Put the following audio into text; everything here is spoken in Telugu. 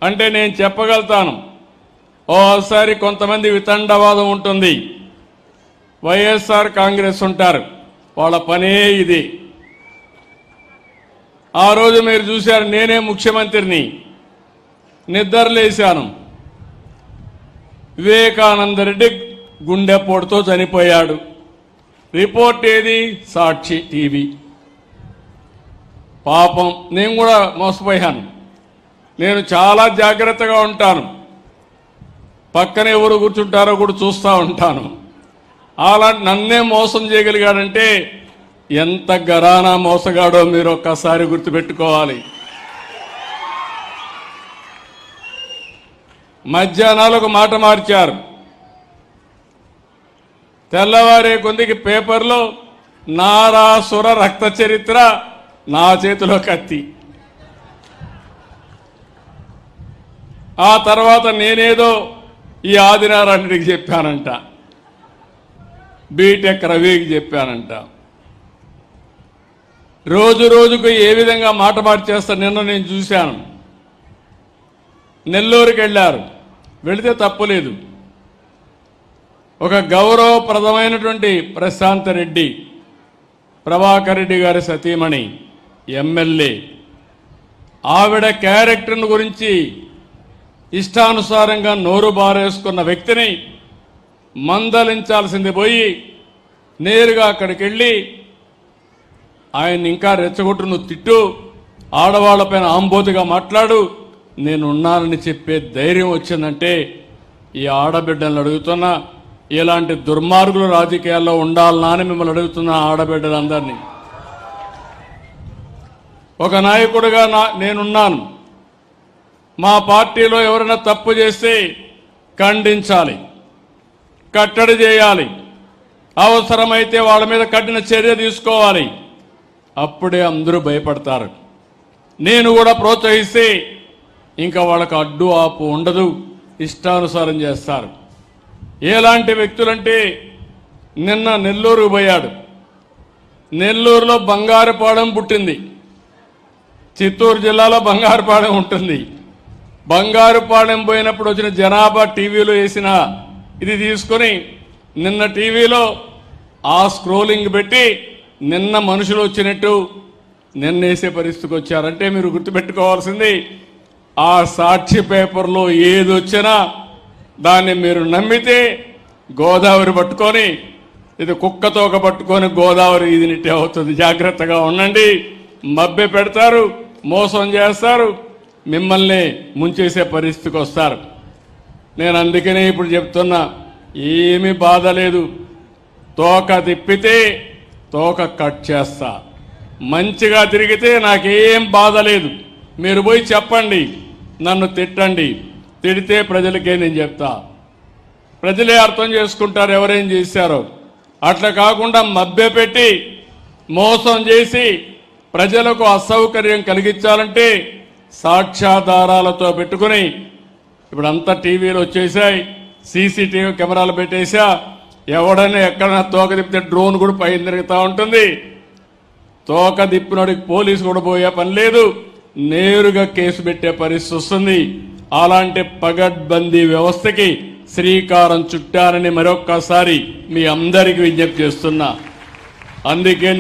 అంటే నేను చెప్పగలుగుతాను. ఓసారి కొంతమంది వితండవాదం ఉంటుంది, వైఎస్ఆర్ కాంగ్రెస్ ఉంటారు, వాళ్ళ పనే ఇది. ఆ రోజు మీరు చూశారు, నేనే ముఖ్యమంత్రిని, నిద్రలేశాను. వివేకానంద రెడ్డి గుండెపోటుతో చనిపోయాడు. రిపోర్ట్ ఏది? సాక్షి టీవీ. పాపం నేను కూడా మోసపోయాను. నేను చాలా జాగ్రత్తగా ఉంటాను, పక్కన ఎవరు కూర్చుంటారో కూడా చూస్తూ ఉంటాను. అలాంటి నన్నే మోసం చేయగలిగాడంటే ఎంత గరానా మోసగాడో మీరు ఒక్కసారి గుర్తుపెట్టుకోవాలి. మధ్యాహ్నాలు ఒక మాట మార్చారు, తెల్లవారే కొందికి పేపర్లో నారాసుర రక్త చరిత్ర, నా చేతిలో కత్తి. ఆ తర్వాత నేనేదో ఈ ఆదినారాయణుడికి చెప్పానంట, బీటెక్ రవికి చెప్పానంట. రోజు రోజుకు ఏ విధంగా మాట మార్చేస్తా నిన్న నేను చూశాను. నెల్లూరుకి వెళ్ళారు, వెళితే తప్పులేదు. ఒక గౌరవప్రదమైనటువంటి ప్రశాంత్ రెడ్డి, ప్రభాకర్ రెడ్డి గారి సతీమణి, ఎమ్మెల్యే, ఆవిడ క్యారెక్టర్ను గురించి ఇష్టానుసారంగా నోరు బారేసుకున్న వ్యక్తిని మందలించాల్సింది పోయి నేరుగా అక్కడికి వెళ్ళి ఆయన్ని ఇంకా రెచ్చగొట్టు, నువ్వు తిట్టు, ఆడవాళ్లపైన ఆంబోతిగా మాట్లాడు, నేనున్నానని చెప్పే ధైర్యం వచ్చిందంటే ఈ ఆడబిడ్డలను అడుగుతున్నా, ఇలాంటి దుర్మార్గులు రాజకీయాల్లో ఉండాలనా అని మిమ్మల్ని అడుగుతున్నా. ఆడబిడ్డలందరినీ ఒక నాయకుడిగా నేనున్నాను. మా పార్టీలో ఎవరైనా తప్పు చేస్తే ఖండించాలి, కట్టడి చేయాలి, అవసరమైతే వాళ్ళ మీద కఠిన చర్య తీసుకోవాలి. అప్పుడే అందరూ భయపడతారు. నేను కూడా ప్రోత్సహిస్తే ఇంకా వాళ్ళకు అడ్డు ఆపు ఉండదు, ఇష్టానుసారం చేస్తారు. ఎలాంటి వ్యక్తులంటే నిన్న నెల్లూరు పోయాడు. నెల్లూరులో బంగారుపాలెం పుట్టింది, చిత్తూరు జిల్లాలో బంగారుపాలెం ఉంటుంది. బంగారుపాలెం పోయినప్పుడు వచ్చిన జనాభా టీవీలో వేసిన ఇది తీసుకొని నిన్న టీవీలో ఆ స్క్రోలింగ్ పెట్టి నిన్న మనుషులు వచ్చినట్టు నిన్న వేసే పరిస్థితికి వచ్చారంటే మీరు గుర్తుపెట్టుకోవాల్సింది, ఆ సాక్షి పేపర్లో ఏది వచ్చినా దాన్ని మీరు నమ్మితే గోదావరి పట్టుకొని, ఇది కుక్కతోక పట్టుకొని గోదావరి ఇదినిట్టే అవుతుంది. జాగ్రత్తగా ఉండండి. మభ్య పెడతారు, మోసం చేస్తారు, మిమ్మల్ని ముంచేసే పరిస్థితికి వస్తారు. నేను అందుకనే ఇప్పుడు చెప్తున్నా, ఏమీ బాధ లేదు. తోక తిప్పితే తోక కట్ చేస్తా, మంచిగా తిరిగితే నాకేం బాధ లేదు. మీరు పోయి చెప్పండి, నన్ను తిట్టండి, తిడితే ప్రజలకే నేను చెప్తా, ప్రజలే అర్థం చేసుకుంటారు ఎవరేం చేశారో. అట్లా కాకుండా మభ్యపెట్టి మోసం చేసి ప్రజలకు అసౌకర్యం కలిగించాలంటే సాక్ష్యాధారాలతో పెట్టుకుని, ఇప్పుడు అంతా టీవీలు వచ్చేసాయి, సీసీటీవీ కెమెరాలు పెట్టేసా, ఎవడైనా ఎక్కడైనా తోక తిప్పితే డ్రోన్ కూడా పైన తిరుగుతూ ఉంటుంది. తోక తిప్పినోడికి పోలీసు కూడా పోయే పని లేదు, నేరుగా కేసు పెట్టే పరిస్థితి వస్తుంది. అలాంటి పగడ్బందీ వ్యవస్థకి శ్రీకారం చుట్టారని మరొక్కసారి మీ అందరికీ విజ్ఞప్తి చేస్తున్నా. అందుకే